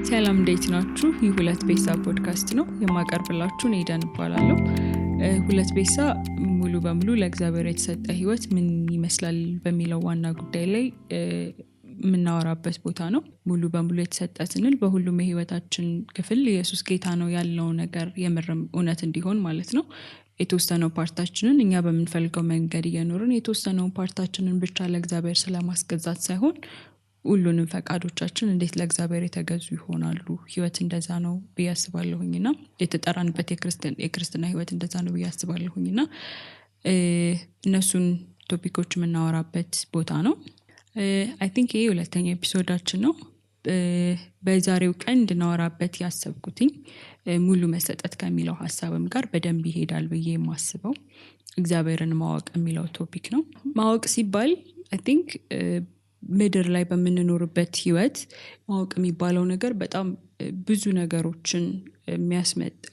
ሰላም እንዴት ናችሁ? ይህ ሁለት ቤሳ ፖድካስት ነው። የማቀርብላችሁ ኤደን እባላለሁ። ሁለት ቤሳ ሙሉ በሙሉ ለእግዚአብሔር የተሰጠ ህይወት ምን ይመስላል በሚለው ዋና ጉዳይ ላይ የምናወራበት ቦታ ነው። ሙሉ በሙሉ የተሰጠ ስንል በሁሉም የህይወታችን ክፍል ኢየሱስ ጌታ ነው ያለው ነገር የምርም እውነት እንዲሆን ማለት ነው። የተወሰነው ፓርታችንን እኛ በምንፈልገው መንገድ እየኖርን የተወሰነውን ፓርታችንን ብቻ ለእግዚአብሔር ስለማስገዛት ሳይሆን ሁሉንም ፈቃዶቻችን እንዴት ለእግዚአብሔር የተገዙ ይሆናሉ። ህይወት እንደዛ ነው ብዬ አስባለሁኝና የተጠራንበት የክርስትና ህይወት እንደዛ ነው ብዬ አስባለሁኝና እነሱን ቶፒኮች የምናወራበት ቦታ ነው። አይ ቲንክ ይሄ ሁለተኛ ኤፒሶዳችን ነው። በዛሬው ቀን እንድናወራበት ያሰብኩትኝ ሙሉ መሰጠት ከሚለው ሐሳብም ጋር በደንብ ይሄዳል ብዬ የማስበው እግዚአብሔርን ማወቅ የሚለው ቶፒክ ነው። ማወቅ ሲባል አይ ቲንክ ምድር ላይ በምንኖርበት ህይወት ማወቅ የሚባለው ነገር በጣም ብዙ ነገሮችን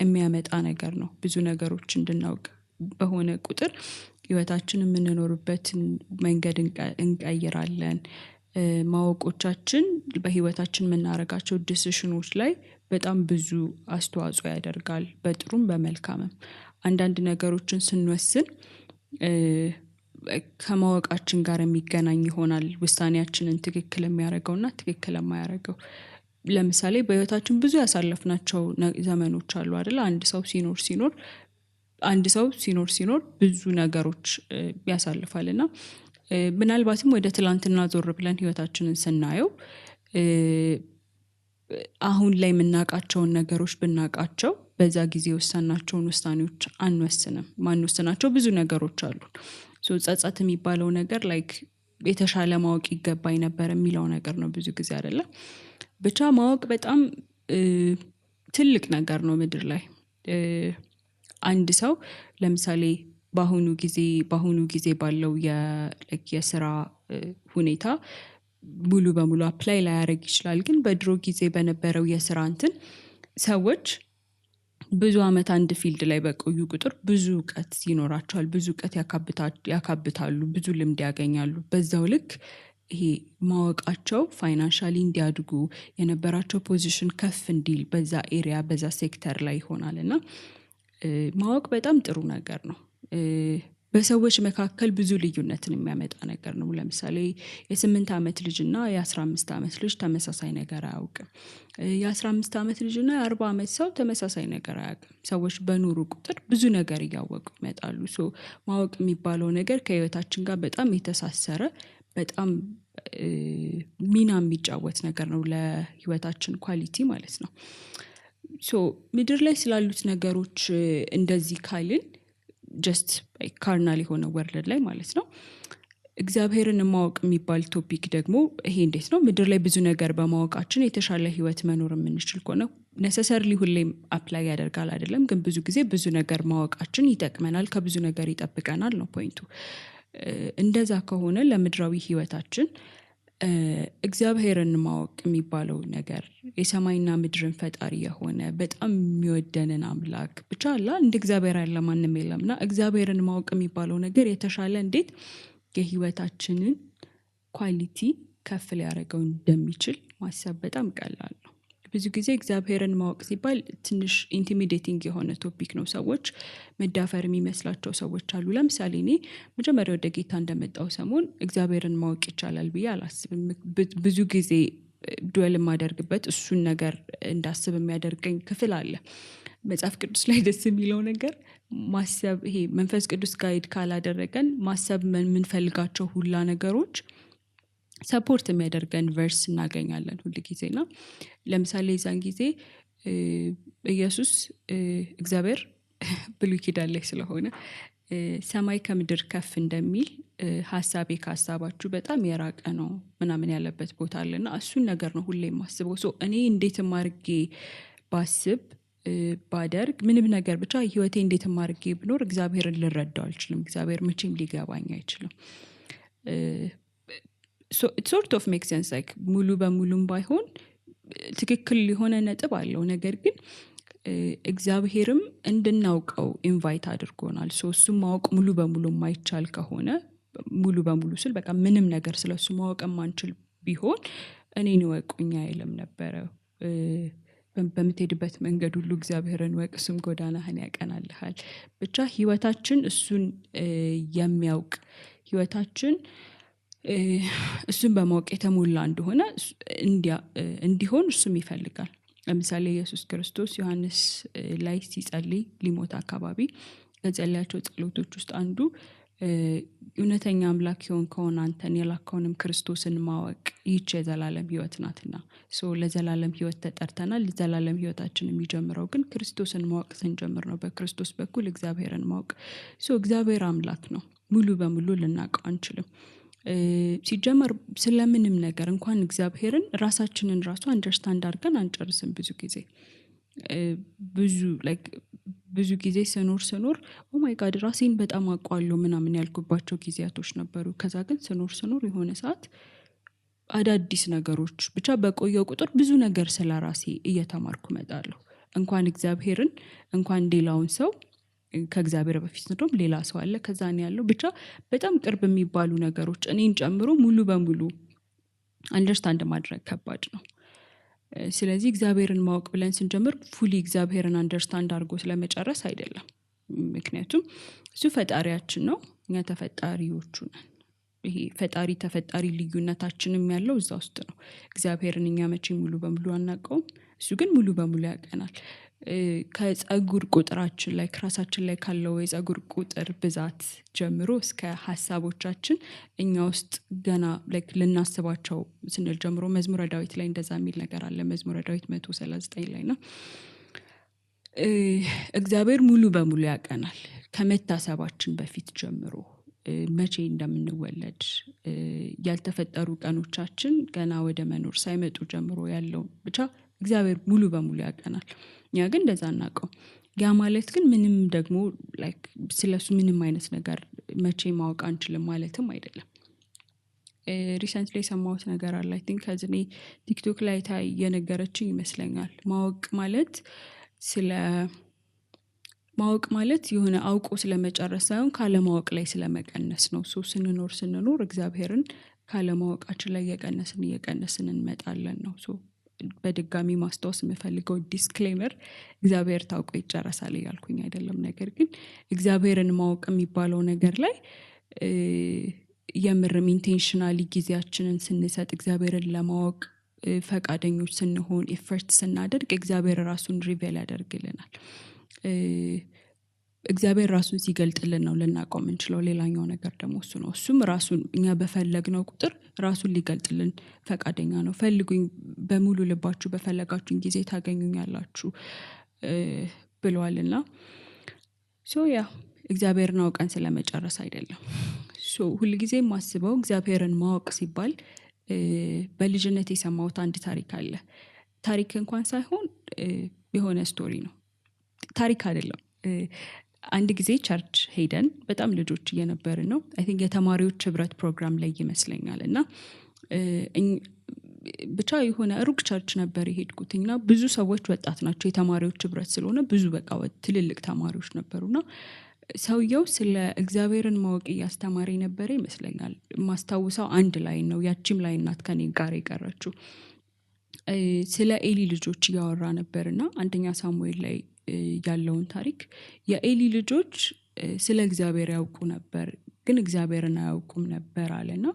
የሚያመጣ ነገር ነው። ብዙ ነገሮች እንድናውቅ በሆነ ቁጥር ህይወታችን የምንኖርበትን መንገድ እንቀይራለን። ማወቆቻችን በህይወታችን የምናደርጋቸው ዲሲሽኖች ላይ በጣም ብዙ አስተዋጽኦ ያደርጋል፣ በጥሩም በመልካምም። አንዳንድ ነገሮችን ስንወስን ከማወቃችን ጋር የሚገናኝ ይሆናል ውሳኔያችንን ትክክል የሚያደርገውና ትክክል የማያደርገው። ለምሳሌ በህይወታችን ብዙ ያሳለፍናቸው ዘመኖች አሉ አይደል? አንድ ሰው ሲኖር ብዙ ነገሮች ያሳልፋልና ምናልባትም ወደ ትላንትና ዞር ብለን ህይወታችንን ስናየው አሁን ላይ የምናውቃቸውን ነገሮች ብናውቃቸው በዛ ጊዜ የወሰናቸውን ውሳኔዎች አንወስንም። ማንወስናቸው ብዙ ነገሮች አሉ። ጸጸት የሚባለው ነገር ላይክ የተሻለ ማወቅ ይገባኝ ነበር የሚለው ነገር ነው ብዙ ጊዜ አይደለም። ብቻ ማወቅ በጣም ትልቅ ነገር ነው ምድር ላይ። አንድ ሰው ለምሳሌ በአሁኑ ጊዜ ባለው የስራ ሁኔታ ሙሉ በሙሉ አፕላይ ላያደርግ ይችላል። ግን በድሮ ጊዜ በነበረው የስራ ሰዎች ብዙ አመት አንድ ፊልድ ላይ በቆዩ ቁጥር ብዙ እውቀት ይኖራቸዋል፣ ብዙ እውቀት ያካብታሉ፣ ብዙ ልምድ ያገኛሉ። በዛው ልክ ይሄ ማወቃቸው ፋይናንሻሊ እንዲያድጉ የነበራቸው ፖዚሽን ከፍ እንዲል በዛ ኤሪያ በዛ ሴክተር ላይ ይሆናልና ማወቅ በጣም ጥሩ ነገር ነው። በሰዎች መካከል ብዙ ልዩነትን የሚያመጣ ነገር ነው። ለምሳሌ የ8 አመት ልጅና የ15 አመት ልጅ ተመሳሳይ ነገር አያውቅም። የ15 አመት ልጅና የ40 አመት ሰው ተመሳሳይ ነገር አያውቅም። ሰዎች በኑሩ ቁጥር ብዙ ነገር እያወቁ ይመጣሉ። ማወቅ የሚባለው ነገር ከህይወታችን ጋር በጣም የተሳሰረ በጣም ሚና የሚጫወት ነገር ነው ለህይወታችን ኳሊቲ ማለት ነው። ምድር ላይ ስላሉት ነገሮች እንደዚህ ካልን ጀስት ካርናል የሆነ ወርልድ ላይ ማለት ነው። እግዚአብሔርን ማወቅ የሚባል ቶፒክ ደግሞ ይሄ እንዴት ነው ምድር ላይ ብዙ ነገር በማወቃችን የተሻለ ህይወት መኖር የምንችል ከሆነ ነሰሰርሊ ሁሌም አፕላይ ያደርጋል አይደለም፣ ግን ብዙ ጊዜ ብዙ ነገር ማወቃችን ይጠቅመናል፣ ከብዙ ነገር ይጠብቀናል ነው ፖይንቱ። እንደዛ ከሆነ ለምድራዊ ህይወታችን እግዚአብሔርን ማወቅ የሚባለው ነገር የሰማይና ምድርን ፈጣሪ የሆነ በጣም የሚወደንን አምላክ ብቻ አላ እንደ እግዚአብሔር ያለ ማንም የለምና እግዚአብሔርን ማወቅ የሚባለው ነገር የተሻለ እንዴት የህይወታችንን ኳሊቲ ከፍ ሊያደርገው እንደሚችል ማሰብ በጣም ቀላል ነው። ብዙ ጊዜ እግዚአብሔርን ማወቅ ሲባል ትንሽ ኢንቲሚዴቲንግ የሆነ ቶፒክ ነው። ሰዎች መዳፈር የሚመስላቸው ሰዎች አሉ። ለምሳሌ እኔ መጀመሪያ ወደ ጌታ እንደመጣው ሰሞን እግዚአብሔርን ማወቅ ይቻላል ብዬ አላስብም። ብዙ ጊዜ ዱዌል የማደርግበት እሱን ነገር እንዳስብ የሚያደርገኝ ክፍል አለ። መጽሐፍ ቅዱስ ላይ ደስ የሚለው ነገር ማሰብ፣ ይሄ መንፈስ ቅዱስ ጋይድ ካላደረገን ማሰብ የምንፈልጋቸው ሁላ ነገሮች ሰፖርት የሚያደርገን ቨርስ እናገኛለን ሁሉ ጊዜና ለምሳሌ የዛን ጊዜ ኢየሱስ እግዚአብሔር ብሉይ ኪዳን ላይ ስለሆነ ሰማይ ከምድር ከፍ እንደሚል ሐሳቤ ከሐሳባችሁ በጣም የራቀ ነው ምናምን ያለበት ቦታ አለና እሱን ነገር ነው ሁሌ የማስበው። እኔ እንዴትም አድርጌ ባስብ ባደርግ ምንም ነገር ብቻ ህይወቴ እንዴትም አድርጌ ብኖር እግዚአብሔርን ልረዳው አልችልም። እግዚአብሔር መቼም ሊገባኝ አይችልም። it sort of makes sense like ሙሉ በሙሉም ባይሆን ትክክል የሆነ ነጥብ አለው። ነገር ግን እግዚአብሔርም እንድናውቀው ኢንቫይት አድርጎናል። እሱም ማወቅ ሙሉ በሙሉ የማይቻል ከሆነ ሙሉ በሙሉ ስል በቃ ምንም ነገር ስለሱ ማወቅ ማንችል ቢሆን እኔን ወቁኝ አይልም ነበረ። በምትሄድበት መንገድ ሁሉ እግዚአብሔርን ወቅ እሱም ጎዳናህን ያቀናልሃል። ብቻ ህይወታችን እሱን የሚያውቅ ህይወታችን እሱን በማወቅ የተሞላ እንደሆነ እንዲሆን እሱም ይፈልጋል። ለምሳሌ ኢየሱስ ክርስቶስ ዮሐንስ ላይ ሲጸልይ ሊሞት አካባቢ ከጸለያቸው ጸሎቶች ውስጥ አንዱ እውነተኛ አምላክ የሆንከውን አንተን የላከውንም ክርስቶስን ማወቅ ይህች የዘላለም ህይወት ናትና። ለዘላለም ህይወት ተጠርተናል። ለዘላለም ህይወታችን የሚጀምረው ግን ክርስቶስን ማወቅ ስንጀምር ነው፣ በክርስቶስ በኩል እግዚአብሔርን ማወቅ። እግዚአብሔር አምላክ ነው፣ ሙሉ በሙሉ ልናውቀው አንችልም። ሲጀመር ስለምንም ነገር እንኳን እግዚአብሔርን ራሳችንን ራሱ አንደርስታንድ አድርገን አንጨርስም። ብዙ ጊዜ ስኖር ኦ ማይ ጋድ ራሴን በጣም አውቀዋለሁ ምናምን ያልኩባቸው ጊዜያቶች ነበሩ። ከዛ ግን ስኖር የሆነ ሰዓት አዳዲስ ነገሮች ብቻ በቆየው ቁጥር ብዙ ነገር ስለራሴ እየተማርኩ እመጣለሁ። እንኳን እግዚአብሔርን እንኳን ሌላውን ሰው ከእግዚአብሔር በፊት እንደውም ሌላ ሰው አለ ከዛ ነው ያለው። ብቻ በጣም ቅርብ የሚባሉ ነገሮች እኔን ጨምሮ ሙሉ በሙሉ አንደርስታንድ ማድረግ ከባድ ነው። ስለዚህ እግዚአብሔርን ማወቅ ብለን ስንጀምር ፉሊ እግዚአብሔርን አንደርስታንድ አድርጎ ስለመጨረስ አይደለም። ምክንያቱም እሱ ፈጣሪያችን ነው፣ እኛ ተፈጣሪዎቹ ነን። ይሄ ፈጣሪ ተፈጣሪ ልዩነታችንም ያለው እዛ ውስጥ ነው። እግዚአብሔርን እኛ መቼም ሙሉ በሙሉ አናውቀውም፣ እሱ ግን ሙሉ በሙሉ ያውቀናል። ከጸጉር ቁጥራችን ላይ ከራሳችን ላይ ካለው የጸጉር ቁጥር ብዛት ጀምሮ እስከ ሐሳቦቻችን እኛ ውስጥ ገና ልናስባቸው ስንል ጀምሮ መዝሙረ ዳዊት ላይ እንደዛ የሚል ነገር አለ። መዝሙረ ዳዊት 139 ላይ ነው። እግዚአብሔር ሙሉ በሙሉ ያውቀናል ከመታሰባችን በፊት ጀምሮ መቼ እንደምንወለድ፣ ያልተፈጠሩ ቀኖቻችን ገና ወደ መኖር ሳይመጡ ጀምሮ ያለው ብቻ እግዚአብሔር ሙሉ በሙሉ ያውቀናል። ያ ግን እንደዛ እናውቀው። ያ ማለት ግን ምንም ደግሞ ስለሱ ምንም አይነት ነገር መቼ ማወቅ አንችልም ማለትም አይደለም። ሪሰንትሊ የሰማሁት ነገር አለ። አይ ቲንክ ከዚህ ቲክቶክ ላይ የነገረችኝ ይመስለኛል። ማወቅ ማለት የሆነ አውቆ ስለመጨረስ ሳይሆን ካለማወቅ ላይ ስለመቀነስ ነው። ስንኖር እግዚአብሔርን ካለማወቃችን ላይ እየቀነስን እንመጣለን ነው። በድጋሚ ማስታወስ የምፈልገው ዲስክሌመር እግዚአብሔር ታውቆ ይጨረሳል እያልኩኝ አይደለም። ነገር ግን እግዚአብሔርን ማወቅ የሚባለው ነገር ላይ የምርም ኢንቴንሽናሊ ጊዜያችንን ስንሰጥ እግዚአብሔርን ለማወቅ ፈቃደኞች ስንሆን ኤፈርት ስናደርግ እግዚአብሔር ራሱን ሪቬል ያደርግልናል። እግዚአብሔር ራሱን ሲገልጥልን ነው ልናውቀው የምንችለው። ሌላኛው ነገር ደግሞ እሱ ነው። እሱም ራሱን እኛ በፈለግነው ቁጥር ራሱን ሊገልጥልን ፈቃደኛ ነው። ፈልጉኝ በሙሉ ልባችሁ በፈለጋችሁኝ ጊዜ ታገኙኛላችሁ ብለዋልና ያ እግዚአብሔርን አውቀን ስለመጨረስ አይደለም። ሁልጊዜ የማስበው እግዚአብሔርን ማወቅ ሲባል በልጅነት የሰማሁት አንድ ታሪክ አለ። ታሪክ እንኳን ሳይሆን የሆነ ስቶሪ ነው፣ ታሪክ አይደለም። አንድ ጊዜ ቸርች ሄደን በጣም ልጆች እየነበርን ነው። አይ ቲንክ የተማሪዎች ህብረት ፕሮግራም ላይ ይመስለኛል። እና ብቻ የሆነ ሩቅ ቸርች ነበር የሄድኩትና ብዙ ሰዎች ወጣት ናቸው፣ የተማሪዎች ህብረት ስለሆነ ብዙ ትልልቅ ተማሪዎች ነበሩና ሰውየው ስለ እግዚአብሔርን ማወቅ እያስተማረ ነበር ይመስለኛል። ማስታውሰው አንድ ላይ ነው፣ ያቺም ላይ እናት ከኔ ጋር የቀረችው። ስለ ኤሊ ልጆች እያወራ ነበርና አንደኛ ሳሙኤል ላይ ያለውን ታሪክ የኤሊ ልጆች ስለ እግዚአብሔር ያውቁ ነበር ግን እግዚአብሔርን አያውቁም ነበር አለና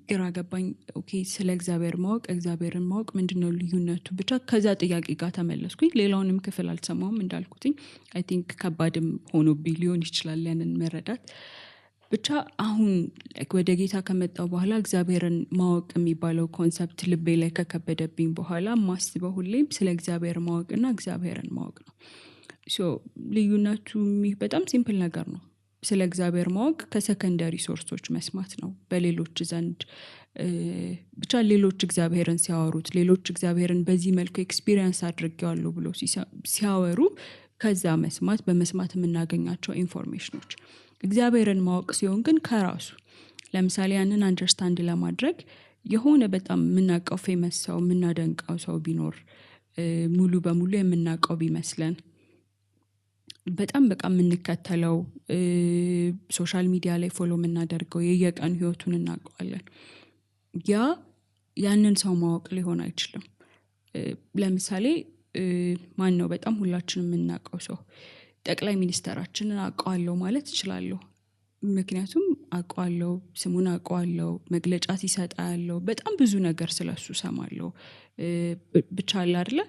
ግራ ገባኝ። ኦኬ ስለ እግዚአብሔር ማወቅ እግዚአብሔርን ማወቅ ምንድነው ልዩነቱ? ብቻ ከዛ ጥያቄ ጋር ተመለስኩኝ። ሌላውንም ክፍል አልሰማውም እንዳልኩትኝ። አይ ቲንክ ከባድም ሆኖብኝ ሊሆን ይችላል ያንን መረዳት። ብቻ አሁን ወደ ጌታ ከመጣው በኋላ እግዚአብሔርን ማወቅ የሚባለው ኮንሰፕት ልቤ ላይ ከከበደብኝ በኋላ ማስበው ሁሌም ስለ እግዚአብሔር ማወቅና እግዚአብሔርን ማወቅ ነው። ልዩነቱ በጣም ሲምፕል ነገር ነው። ስለ እግዚአብሔር ማወቅ ከሰከንደሪ ሶርሶች መስማት ነው። በሌሎች ዘንድ ብቻ ሌሎች እግዚአብሔርን ሲያወሩት፣ ሌሎች እግዚአብሔርን በዚህ መልኩ ኤክስፒሪየንስ አድርጌዋለሁ ብሎ ሲያወሩ ከዛ መስማት፣ በመስማት የምናገኛቸው ኢንፎርሜሽኖች። እግዚአብሔርን ማወቅ ሲሆን ግን ከራሱ ለምሳሌ ያንን አንደርስታንድ ለማድረግ የሆነ በጣም የምናውቀው ፌመስ ሰው የምናደንቀው ሰው ቢኖር ሙሉ በሙሉ የምናውቀው ቢመስለን በጣም የምንከተለው ሶሻል ሚዲያ ላይ ፎሎ የምናደርገው የየቀን ህይወቱን እናውቀዋለን። ያ ያንን ሰው ማወቅ ሊሆን አይችልም። ለምሳሌ ማን ነው በጣም ሁላችንም የምናውቀው ሰው ጠቅላይ ሚኒስተራችንን አውቀዋለሁ ማለት እችላለሁ። ምክንያቱም አውቀዋለሁ፣ ስሙን አውቀዋለሁ፣ መግለጫ ሲሰጥ አያለሁ፣ በጣም ብዙ ነገር ስለሱ ሰማለሁ። ብቻ አለ አይደለ?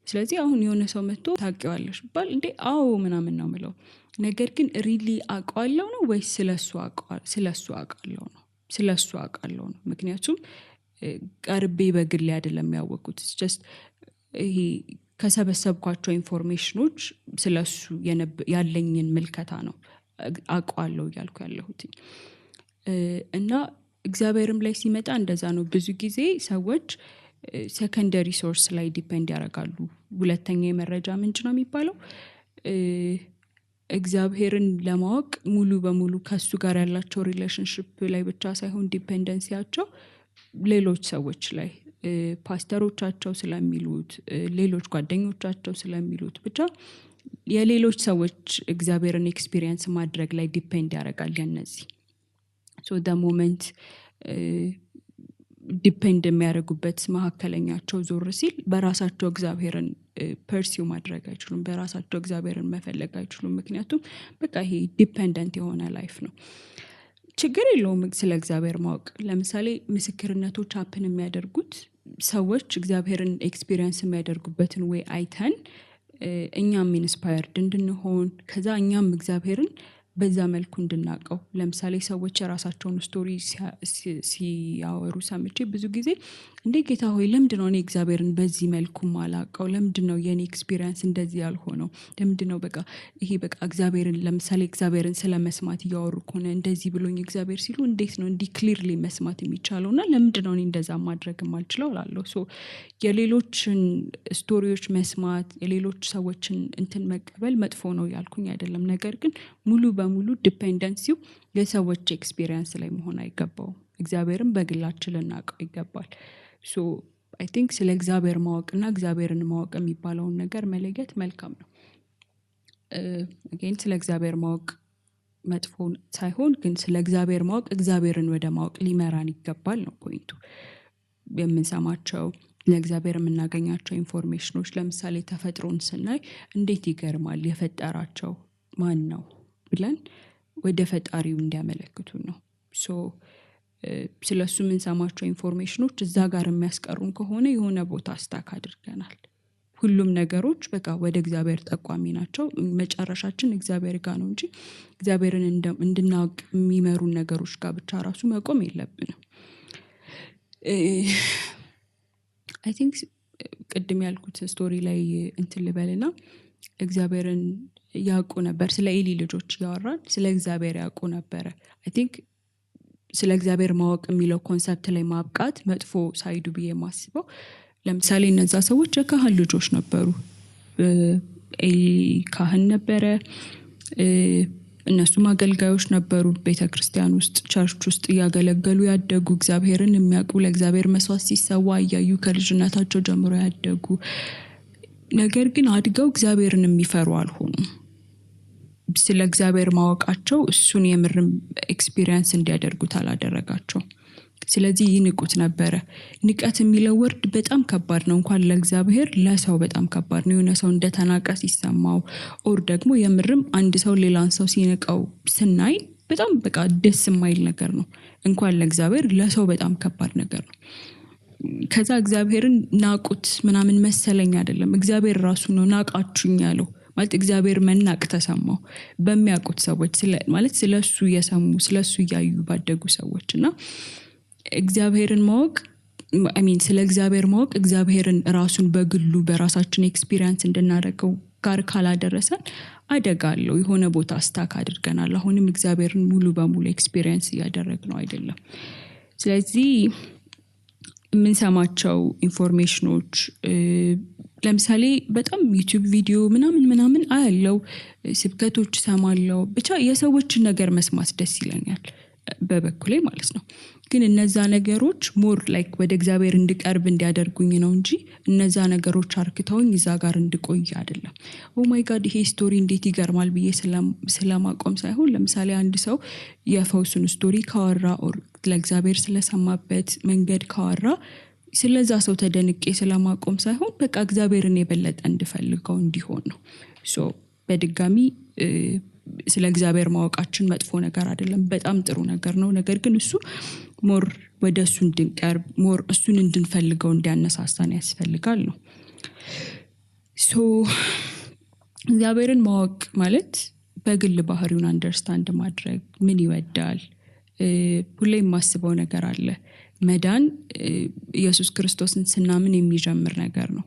ስለዚህ አሁን የሆነ ሰው መጥቶ ታውቂዋለሽ ባል እንዴ አዎ ምናምን ነው የምለው። ነገር ግን ሪሊ አውቀዋለሁ ነው ወይስ ስለሱ አውቃለሁ ነው? ስለሱ አውቃለሁ ነው። ምክንያቱም ቀርቤ በግል አይደለም ያወቅኩት። ጀስት ይሄ ከሰበሰብኳቸው ኢንፎርሜሽኖች ስለሱ ያለኝን ምልከታ ነው አውቀዋለሁ እያልኩ ያለሁት። እና እግዚአብሔርም ላይ ሲመጣ እንደዛ ነው። ብዙ ጊዜ ሰዎች ሴኮንደሪ ሶርስ ላይ ዲፔንድ ያደርጋሉ። ሁለተኛ የመረጃ ምንጭ ነው የሚባለው። እግዚአብሔርን ለማወቅ ሙሉ በሙሉ ከሱ ጋር ያላቸው ሪሌሽንሽፕ ላይ ብቻ ሳይሆን ዲፔንደንሲያቸው ሌሎች ሰዎች ላይ፣ ፓስተሮቻቸው ስለሚሉት፣ ሌሎች ጓደኞቻቸው ስለሚሉት፣ ብቻ የሌሎች ሰዎች እግዚአብሔርን ኤክስፒሪየንስ ማድረግ ላይ ዲፔንድ ያደርጋል። ያነዚህ ሶ ደ ሞመንት ዲፔንድ የሚያደርጉበት መካከለኛቸው ዞር ሲል በራሳቸው እግዚአብሔርን ፐርሲው ማድረግ አይችሉም። በራሳቸው እግዚአብሔርን መፈለግ አይችሉም። ምክንያቱም በቃ ይሄ ዲፔንደንት የሆነ ላይፍ ነው። ችግር የለውም ስለ እግዚአብሔር ማወቅ። ለምሳሌ ምስክርነቶች ሀፕን የሚያደርጉት ሰዎች እግዚአብሔርን ኤክስፒሪየንስ የሚያደርጉበትን ወይ አይተን እኛም ኢንስፓየርድ እንድንሆን ከዛ እኛም እግዚአብሔርን በዛ መልኩ እንድናቀው። ለምሳሌ ሰዎች የራሳቸውን ስቶሪ ሲያወሩ ሰምቼ ብዙ ጊዜ እንዴ ጌታ ሆይ ለምንድነው እኔ እግዚአብሔርን በዚህ መልኩ ማላቀው? ለምንድነው የኔ ኤክስፒሪየንስ እንደዚህ ያልሆነው? ለምንድነው በቃ ይሄ በቃ እግዚአብሔርን ለምሳሌ እግዚአብሔርን ስለመስማት እያወሩ ከሆነ እንደዚህ ብሎኝ እግዚአብሔር ሲሉ እንዴት ነው እንዲህ ክሊርሊ መስማት የሚቻለውና ለምንድነው እኔ እንደዛ ማድረግ የማልችለው እላለሁ። ሶ የሌሎችን ስቶሪዎች መስማት፣ የሌሎች ሰዎችን እንትን መቀበል መጥፎ ነው ያልኩኝ አይደለም። ነገር ግን ሙሉ በሙሉ ዲፔንደንሲው የሰዎች ኤክስፒሪየንስ ላይ መሆን አይገባውም። እግዚአብሔርን በግላችን ልናውቀው ይገባል። ሶ አይ ቲንክ ስለ እግዚአብሔር ማወቅና እግዚአብሔርን ማወቅ የሚባለውን ነገር መለየት መልካም ነው። ስለ እግዚአብሔር ማወቅ መጥፎ ሳይሆን ግን ስለ እግዚአብሔር ማወቅ እግዚአብሔርን ወደ ማወቅ ሊመራን ይገባል ነው ፖይንቱ። የምንሰማቸው ለእግዚአብሔር የምናገኛቸው ኢንፎርሜሽኖች፣ ለምሳሌ ተፈጥሮን ስናይ እንዴት ይገርማል፣ የፈጠራቸው ማን ነው ብለን ወደ ፈጣሪው እንዲያመለክቱ ነው። ሶ ስለሱ የምንሰማቸው ኢንፎርሜሽኖች እዛ ጋር የሚያስቀሩን ከሆነ የሆነ ቦታ ስታክ አድርገናል። ሁሉም ነገሮች በቃ ወደ እግዚአብሔር ጠቋሚ ናቸው። መጨረሻችን እግዚአብሔር ጋር ነው እንጂ እግዚአብሔርን እንድናውቅ የሚመሩን ነገሮች ጋር ብቻ ራሱ መቆም የለብንም። አይ ቲንክ ቅድም ያልኩት ስቶሪ ላይ እንትን ልበልና እግዚአብሔርን ያውቁ ነበር። ስለ ኤሊ ልጆች ያወራል። ስለ እግዚአብሔር ያውቁ ነበረ። አይ ቲንክ ስለ እግዚአብሔር ማወቅ የሚለው ኮንሰፕት ላይ ማብቃት መጥፎ ሳይዱ ብዬ የማስበው፣ ለምሳሌ እነዛ ሰዎች የካህን ልጆች ነበሩ። ኤሊ ካህን ነበረ። እነሱም አገልጋዮች ነበሩ። ቤተክርስቲያን ውስጥ ቸርች ውስጥ እያገለገሉ ያደጉ፣ እግዚአብሔርን የሚያውቁ፣ ለእግዚአብሔር መስዋዕት ሲሰዋ እያዩ ከልጅነታቸው ጀምሮ ያደጉ፣ ነገር ግን አድገው እግዚአብሔርን የሚፈሩ አልሆኑም። ስለ እግዚአብሔር ማወቃቸው እሱን የምርም ኤክስፒሪየንስ እንዲያደርጉት አላደረጋቸው። ስለዚህ ይንቁት ነበረ። ንቀት የሚለው ወርድ በጣም ከባድ ነው። እንኳን ለእግዚአብሔር ለሰው በጣም ከባድ ነው። የሆነ ሰው እንደተናቀ ሲሰማው ኦር ደግሞ የምርም አንድ ሰው ሌላን ሰው ሲንቀው ስናይ በጣም በቃ ደስ የማይል ነገር ነው። እንኳን ለእግዚአብሔር ለሰው በጣም ከባድ ነገር ነው። ከዛ እግዚአብሔርን ናቁት ምናምን መሰለኝ አይደለም፣ እግዚአብሔር ራሱ ነው ናቃችሁኝ ያለው። ማለት እግዚአብሔር መናቅ ተሰማው በሚያውቁት ሰዎች፣ ማለት ስለሱ የሰሙ ስለሱ ያዩ ባደጉ ሰዎችና እግዚአብሔርን ማወቅ ስለ እግዚአብሔር ማወቅ እግዚአብሔርን ራሱን በግሉ በራሳችን ኤክስፒሪየንስ እንድናደርገው ጋር ካላደረሰን አደጋለሁ። የሆነ ቦታ ስታክ አድርገናል። አሁንም እግዚአብሔርን ሙሉ በሙሉ ኤክስፒሪየንስ እያደረግነው አይደለም። ስለዚህ የምንሰማቸው ኢንፎርሜሽኖች፣ ለምሳሌ በጣም ዩቲዩብ ቪዲዮ ምናምን አያለው፣ ስብከቶች ሰማለው፣ ብቻ የሰዎችን ነገር መስማት ደስ ይለኛል በበኩሌ ማለት ነው። ግን እነዛ ነገሮች ሞር ላይክ ወደ እግዚአብሔር እንድቀርብ እንዲያደርጉኝ ነው እንጂ እነዛ ነገሮች አርክተውኝ እዛ ጋር እንድቆይ አይደለም። ኦ ማይ ጋድ ይሄ ስቶሪ እንዴት ይገርማል ብዬ ስለማቆም ሳይሆን፣ ለምሳሌ አንድ ሰው የፈውሱን ስቶሪ ካወራ ኦር ለእግዚአብሔር ስለሰማበት መንገድ ካወራ ስለዛ ሰው ተደንቄ ስለማቆም ሳይሆን በቃ እግዚአብሔርን የበለጠ እንድፈልገው እንዲሆን ነው። ሶ በድጋሚ ስለ እግዚአብሔር ማወቃችን መጥፎ ነገር አይደለም፣ በጣም ጥሩ ነገር ነው። ነገር ግን እሱ ሞር ወደ እሱ እንድንቀርብ ሞር እሱን እንድንፈልገው እንዲያነሳሳን ያስፈልጋል ነው። ሶ እግዚአብሔርን ማወቅ ማለት በግል ባህሪውን አንደርስታንድ ማድረግ፣ ምን ይወዳል። ሁሌ የማስበው ነገር አለ። መዳን ኢየሱስ ክርስቶስን ስናምን የሚጀምር ነገር ነው።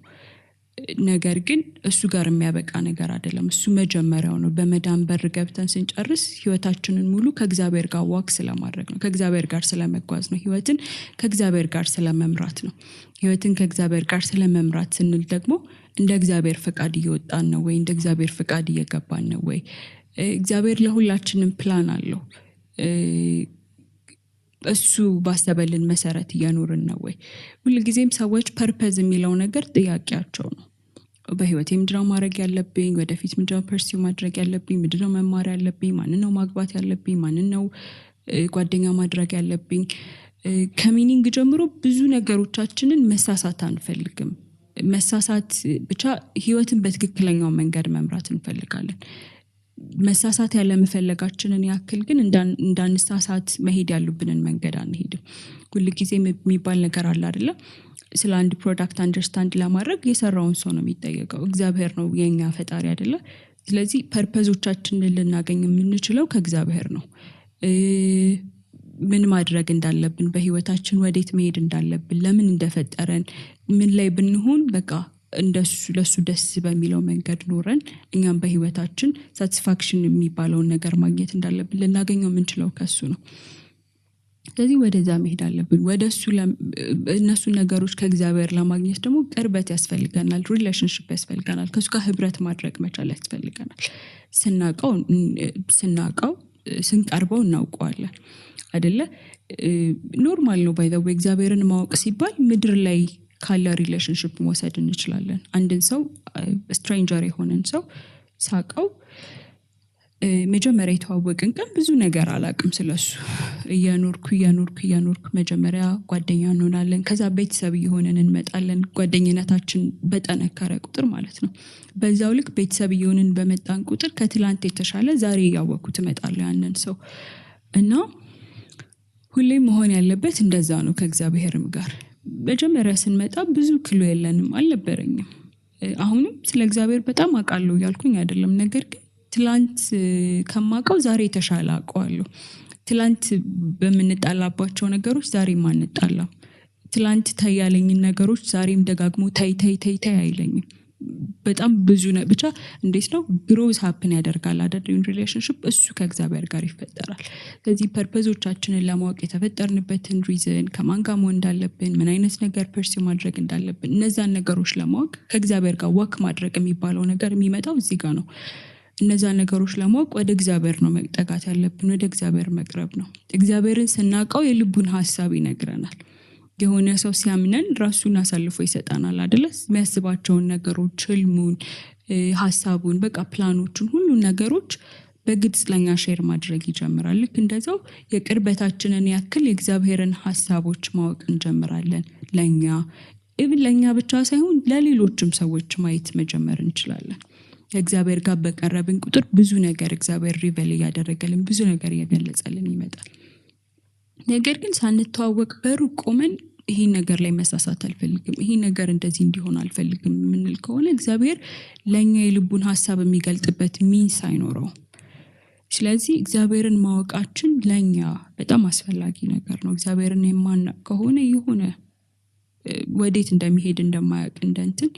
ነገር ግን እሱ ጋር የሚያበቃ ነገር አይደለም። እሱ መጀመሪያው ነው። በመዳን በር ገብተን ስንጨርስ ህይወታችንን ሙሉ ከእግዚአብሔር ጋር ዋክ ስለማድረግ ነው። ከእግዚአብሔር ጋር ስለመጓዝ ነው። ህይወትን ከእግዚአብሔር ጋር ስለመምራት ነው። ህይወትን ከእግዚአብሔር ጋር ስለመምራት ስንል ደግሞ እንደ እግዚአብሔር ፍቃድ እየወጣን ነው ወይ? እንደ እግዚአብሔር ፍቃድ እየገባን ነው ወይ? እግዚአብሔር ለሁላችንም ፕላን አለው። እሱ ባሰበልን መሰረት እየኖርን ነው ወይ? ሁልጊዜም ሰዎች ፐርፐዝ የሚለው ነገር ጥያቄያቸው ነው። በህይወቴ ምንድነው ማድረግ ያለብኝ? ወደፊት ምንድነው ፐርሲው ማድረግ ያለብኝ? ምንድነው መማር ያለብኝ? ማንን ነው ማግባት ያለብኝ? ማንን ነው ጓደኛ ማድረግ ያለብኝ? ከሚኒንግ ጀምሮ ብዙ ነገሮቻችንን መሳሳት አንፈልግም። መሳሳት ብቻ ህይወትን በትክክለኛው መንገድ መምራት እንፈልጋለን። መሳሳት ያለ መፈለጋችንን ያክል ግን እንዳንሳሳት መሄድ ያሉብንን መንገድ አንሄድም። ሁልጊዜ የሚባል ነገር አለ አይደለ? ስለ አንድ ፕሮዳክት አንደርስታንድ ለማድረግ የሰራውን ሰው ነው የሚጠየቀው። እግዚአብሔር ነው የኛ ፈጣሪ አይደለ? ስለዚህ ፐርፐዞቻችንን ልናገኝ የምንችለው ከእግዚአብሔር ነው። ምን ማድረግ እንዳለብን፣ በህይወታችን ወዴት መሄድ እንዳለብን፣ ለምን እንደፈጠረን፣ ምን ላይ ብንሆን በቃ እንደሱ ለሱ ደስ በሚለው መንገድ ኖረን እኛም በህይወታችን ሳቲስፋክሽን የሚባለውን ነገር ማግኘት እንዳለብን ልናገኘው የምንችለው ከሱ ነው። ስለዚህ ወደዛ መሄድ አለብን። ወደሱ እነሱ ነገሮች ከእግዚአብሔር ለማግኘት ደግሞ ቅርበት ያስፈልገናል፣ ሪሌሽንሺፕ ያስፈልገናል፣ ከሱ ጋር ህብረት ማድረግ መቻል ያስፈልገናል። ስናቀው ስንቀርበው እናውቀዋለን አይደለ? ኖርማል ነው። ባይ ዘ ዌይ እግዚአብሔርን ማወቅ ሲባል ምድር ላይ ካለ ሪሌሽንሺፕ መውሰድ እንችላለን። አንድን ሰው ስትሬንጀር የሆነን ሰው ሳቀው መጀመሪያ የተዋወቅን ቀን ብዙ ነገር አላቅም ስለሱ። እየኖርኩ መጀመሪያ ጓደኛ እንሆናለን። ከዛ ቤተሰብ እየሆነን እንመጣለን። ጓደኝነታችን በጠነከረ ቁጥር ማለት ነው። በዛው ልክ ቤተሰብ እየሆነን በመጣን ቁጥር ከትላንት የተሻለ ዛሬ እያወቅኩት እመጣለሁ ያንን ሰው እና ሁሌም መሆን ያለበት እንደዛ ነው። ከእግዚአብሔርም ጋር መጀመሪያ ስንመጣ ብዙ ክሎ የለንም፣ አልነበረኝም። አሁንም ስለ እግዚአብሔር በጣም አውቃለሁ ያልኩኝ አይደለም። ነገር ግን ትላንት ከማውቀው ዛሬ የተሻለ አውቀዋለሁ። ትላንት በምንጣላባቸው ነገሮች ዛሬም አንጣላም። ትላንት ታይ ያለኝን ነገሮች ዛሬም ደጋግሞ ታይ አይለኝም። በጣም ብዙ ብቻ እንዴት ነው ግሮዝ ሀፕን ያደርጋል አይደል? ሪሌሽንሺፕ እሱ ከእግዚአብሔር ጋር ይፈጠራል። ስለዚህ ፐርፐዞቻችንን ለማወቅ የተፈጠርንበትን ሪዝን፣ ከማን ጋር መሆን እንዳለብን፣ ምን አይነት ነገር ፐርሲው ማድረግ እንዳለብን፣ እነዛን ነገሮች ለማወቅ ከእግዚአብሔር ጋር ወክ ማድረግ የሚባለው ነገር የሚመጣው እዚህ ጋር ነው። እነዛን ነገሮች ለማወቅ ወደ እግዚአብሔር ነው መጠጋት ያለብን፣ ወደ እግዚአብሔር መቅረብ ነው። እግዚአብሔርን ስናውቀው የልቡን ሀሳብ ይነግረናል። የሆነ ሰው ሲያምነን ራሱን አሳልፎ ይሰጣናል አይደለ? የሚያስባቸውን ነገሮች፣ ህልሙን፣ ሀሳቡን፣ በቃ ፕላኖቹን፣ ሁሉ ነገሮች በግልጽ ለኛ ሼር ማድረግ ይጀምራል። ልክ እንደዛው የቅርበታችንን ያክል የእግዚአብሔርን ሀሳቦች ማወቅ እንጀምራለን። ለኛ ብቻ ሳይሆን ለሌሎችም ሰዎች ማየት መጀመር እንችላለን። ከእግዚአብሔር ጋር በቀረብን ቁጥር ብዙ ነገር እግዚአብሔር ሪቨል እያደረገልን፣ ብዙ ነገር እየገለጸልን ይመጣል። ነገር ግን ሳንተዋወቅ በሩቅ ቆመን ይሄ ነገር ላይ መሳሳት አልፈልግም፣ ይሄ ነገር እንደዚህ እንዲሆን አልፈልግም የምንል ከሆነ እግዚአብሔር ለኛ የልቡን ሀሳብ የሚገልጥበት ሚንስ አይኖረው። ስለዚህ እግዚአብሔርን ማወቃችን ለኛ በጣም አስፈላጊ ነገር ነው። እግዚአብሔርን የማናውቅ ከሆነ የሆነ ወዴት እንደሚሄድ እንደማያውቅ እንደንትን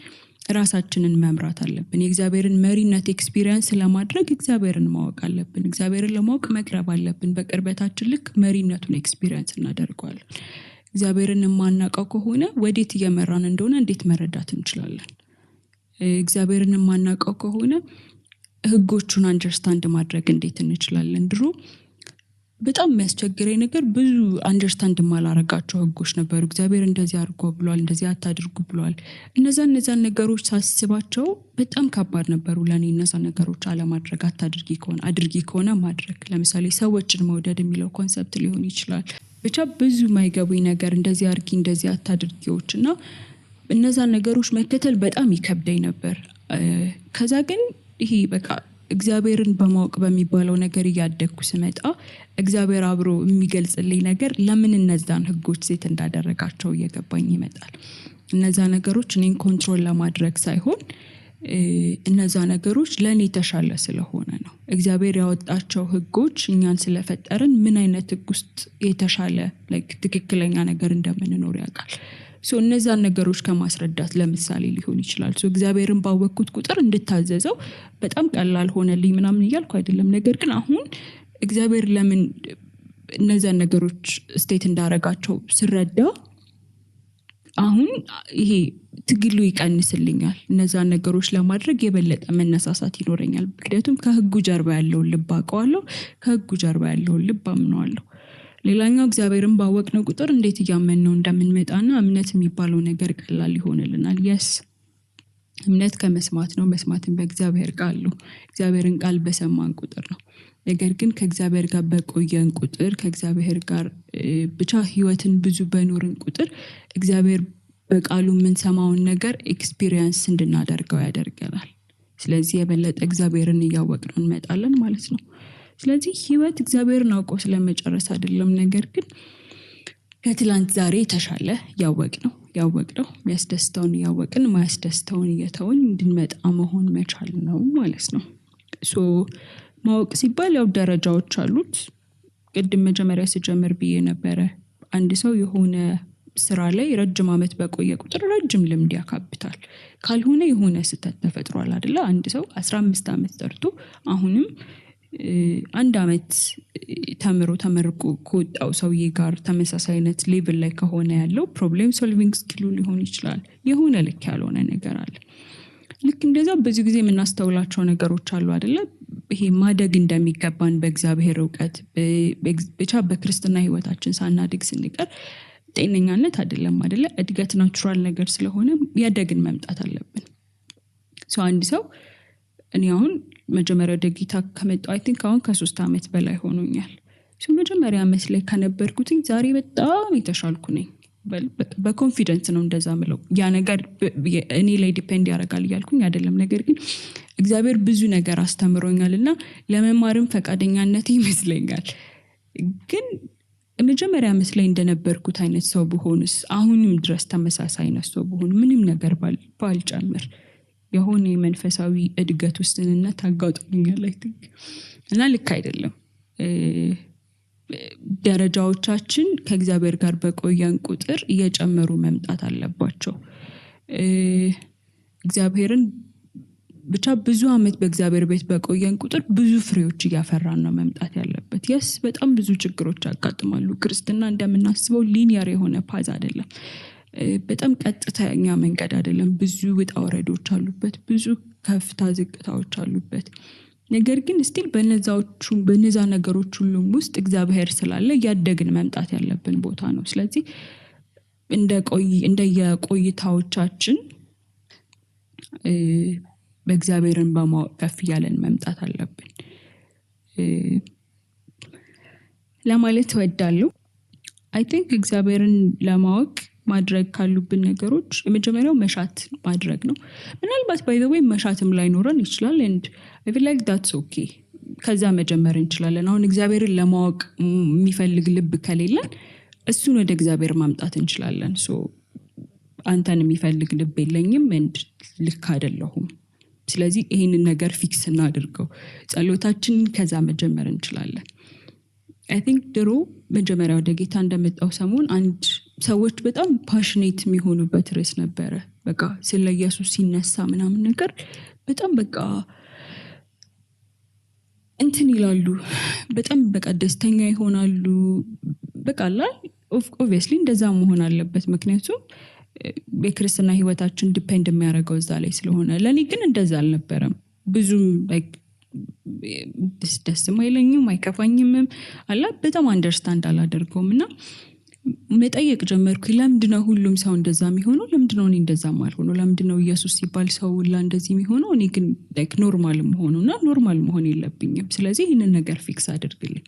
ራሳችንን መምራት አለብን። የእግዚአብሔርን መሪነት ኤክስፒሪየንስ ለማድረግ እግዚአብሔርን ማወቅ አለብን። እግዚአብሔርን ለማወቅ መቅረብ አለብን። በቅርበታችን ልክ መሪነቱን ኤክስፒሪየንስ እናደርገዋለን። እግዚአብሔርን የማናውቀው ከሆነ ወዴት እየመራን እንደሆነ እንዴት መረዳት እንችላለን? እግዚአብሔርን የማናውቀው ከሆነ ህጎቹን አንደርስታንድ ማድረግ እንዴት እንችላለን? ድሮ በጣም የሚያስቸግረኝ ነገር ብዙ አንደርስታንድ ማላረጋቸው ህጎች ነበሩ። እግዚአብሔር እንደዚህ አድርጎ ብሏል፣ እንደዚህ አታድርጉ ብሏል። እነዛን ነገሮች ሳስባቸው በጣም ከባድ ነበሩ ለኔ። እነዛ ነገሮች አለማድረግ፣ አታድርጊ ከሆነ አድርጊ ከሆነ ማድረግ። ለምሳሌ ሰዎችን መውደድ የሚለው ኮንሰፕት ሊሆን ይችላል። ብቻ ብዙ ማይገቡኝ ነገር እንደዚህ አርጊ እንደዚህ አታድርጊዎች እና እነዛ ነገሮች መከተል በጣም ይከብደኝ ነበር። ከዛ ግን ይሄ በቃ እግዚአብሔርን በማወቅ በሚባለው ነገር እያደግኩ ስመጣ እግዚአብሔር አብሮ የሚገልጽልኝ ነገር ለምን እነዛን ህጎች ሴት እንዳደረጋቸው እየገባኝ ይመጣል። እነዛ ነገሮች እኔን ኮንትሮል ለማድረግ ሳይሆን እነዛ ነገሮች ለኔ ተሻለ ስለሆነ ነው። እግዚአብሔር ያወጣቸው ህጎች እኛን ስለፈጠርን ምን አይነት ህግ ውስጥ የተሻለ ትክክለኛ ነገር እንደምንኖር ያውቃል። እነዛን ነገሮች ከማስረዳት ለምሳሌ ሊሆን ይችላል። እግዚአብሔርን ባወቅኩት ቁጥር እንድታዘዘው በጣም ቀላል ሆነልኝ ምናምን እያልኩ አይደለም። ነገር ግን አሁን እግዚአብሔር ለምን እነዛን ነገሮች ስቴት እንዳረጋቸው ስረዳ አሁን ይሄ ትግሉ ይቀንስልኛል። እነዛን ነገሮች ለማድረግ የበለጠ መነሳሳት ይኖረኛል። ምክንያቱም ከህጉ ጀርባ ያለውን ልብ አውቀዋለሁ፣ ከህጉ ጀርባ ያለውን ልብ አምነዋለሁ። ሌላኛው እግዚአብሔርን ባወቅነው ቁጥር እንዴት እያመንነው እንደምንመጣና እምነት የሚባለው ነገር ቀላል ይሆንልናል። የስ እምነት ከመስማት ነው፣ መስማትን በእግዚአብሔር ቃል ነው። እግዚአብሔርን ቃል በሰማን ቁጥር ነው። ነገር ግን ከእግዚአብሔር ጋር በቆየን ቁጥር ከእግዚአብሔር ጋር ብቻ ህይወትን ብዙ በኖርን ቁጥር እግዚአብሔር በቃሉ የምንሰማውን ነገር ኤክስፒሪየንስ እንድናደርገው ያደርገናል። ስለዚህ የበለጠ እግዚአብሔርን እያወቅነው እንመጣለን ማለት ነው። ስለዚህ ህይወት እግዚአብሔርን አውቆ ስለመጨረስ አይደለም፣ ነገር ግን ከትላንት ዛሬ ተሻለ ያወቅነው የሚያስደስተውን ያወቅን ማያስደስተውን እየተውን እንድንመጣ መሆን መቻል ነው ማለት ነው። ማወቅ ሲባል ያው ደረጃዎች አሉት። ቅድም መጀመሪያ ሲጀምር ብዬ ነበረ አንድ ሰው የሆነ ስራ ላይ ረጅም ዓመት በቆየ ቁጥር ረጅም ልምድ ያካብታል። ካልሆነ የሆነ ስህተት ተፈጥሯል አይደለ? አንድ ሰው 15 ዓመት ሰርቶ አሁንም 1 ዓመት ተመርቆ ከወጣው ሰውዬ ጋር ተመሳሳይነት ሌቭል ላይ ከሆነ ያለው ፕሮብሌም ሶልቪንግ ስኪሉ ሊሆን ይችላል። የሆነ ልክ ያልሆነ ነገር አለ። ልክ እንደዛ ብዙ ጊዜ የምናስተውላቸው ነገሮች አሉ አይደለ? ይሄ ማደግ እንደሚገባን በእግዚአብሔር ዕውቀት ብቻ በክርስትና ህይወታችን ሳናድግ ስንቀር ጤነኛነት አይደለም አይደለ? እድገት ናቹራል ነገር ስለሆነ ያደግን መምጣት አለብን። አንድ ሰው እኔ አሁን መጀመሪያ ወደ ጌታ ከመጣሁ አይ ቲንክ አሁን ከ3 ዓመት በላይ ሆኖኛል። መጀመሪያ ዓመት ላይ ከነበርኩትኝ ዛሬ በጣም የተሻልኩ ነኝ። በኮንፊደንስ ነው እንደዛ ምለው። ያ ነገር እኔ ላይ ዲፔንድ ያደርጋል እያልኩኝ አይደለም። ነገር ግን እግዚአብሔር ብዙ ነገር አስተምሮኛልና ለመማርም ፈቃደኛነት ይመስለኛል። ግን መጀመሪያ መስለኝ እንደነበርኩት አይነት ሰው ብሆንስ፣ አሁንም ድረስ ተመሳሳይ አይነት ሰው ብሆን፣ ምንም ነገር ባልጨምር የሆነ የመንፈሳዊ እድገት ውስጥነት አጋጥሞኛል አይ ቲንክ። እና ልክ አይደለም። ደረጃዎቻችን ከእግዚአብሔር ጋር በቆየን ቁጥር እየጨመሩ መምጣት አለባቸው። እግዚአብሔርን ብቻ ብዙ ዓመት በእግዚአብሔር ቤት በቆየን ቁጥር ብዙ ፍሬዎች እያፈራን ነው መምጣት ያለበት። የስ በጣም ብዙ ችግሮች ያጋጥማሉ። ክርስትና እንደምናስበው ሊኒየር የሆነ ፓዝ አይደለም። በጣም ቀጥተኛ መንገድ አይደለም። ብዙ ውጣ ውረዶች አሉበት፣ ብዙ ከፍታ ዝቅታዎች አሉበት። ነገር ግን ስቲል በነዛ ነገሮች ሁሉም ውስጥ እግዚአብሔር ስላለ ያደግን መምጣት ያለብን ቦታ ነው። ስለዚህ እንደየቆይታዎቻችን በእግዚአብሔርን በማወቅ ከፍ ያለን መምጣት አለብን ለማለት እወዳለሁ። አይ ቲንክ እግዚአብሔርን ለማወቅ ማድረግ ካሉብን ነገሮች የመጀመሪያው መሻት ማድረግ ነው። ምናልባት ባይ ዘ ዌይ መሻትም ላይኖረን ይችላል and I feel like that's okay። ከዛ መጀመር እንችላለን። አሁን እግዚአብሔርን ለማወቅ የሚፈልግ ልብ ከሌለን እሱን ወደ እግዚአብሔር ማምጣት እንችላለን። አንተን የሚፈልግ ልብ የለኝም and ልክ አይደለሁም፣ ስለዚህ ይሄንን ነገር ፊክስ እናድርገው። ጸሎታችን ከዛ መጀመር እንችላለን። I think ድሮ መጀመሪያ ወደ ጌታ እንደመጣው ሰሞን አንድ ሰዎች በጣም ፓሽኔት የሚሆኑበት ርዕስ ነበረ። በቃ ስለ ኢየሱስ ሲነሳ ምናምን ነገር በጣም በቃ እንትን ይላሉ፣ በጣም በቃ ደስተኛ ይሆናሉ። በቃ ላይ ኦብቪየስሊ እንደዛ መሆን አለበት፣ ምክንያቱም የክርስትና ህይወታችን ዲፔንድ የሚያደርገው እዛ ላይ ስለሆነ። ለኔ ግን እንደዛ አልነበረም። ብዙም ደስም አይለኝም አይከፋኝም አላ በጣም አንደርስታንድ አላደርገውም እና መጠየቅ ጀመርኩ። ለምንድነው ሁሉም ሰው እንደዛ የሚሆነው? ለምንድነው እኔ እንደዛ ማልሆነው? ለምንድነው ኢየሱስ ሲባል ሰው ሁላ እንደዚህ የሚሆነው? እኔ ግን ኖርማል መሆኑና ኖርማል መሆን የለብኝም። ስለዚህ ይህንን ነገር ፊክስ አድርግልኝ።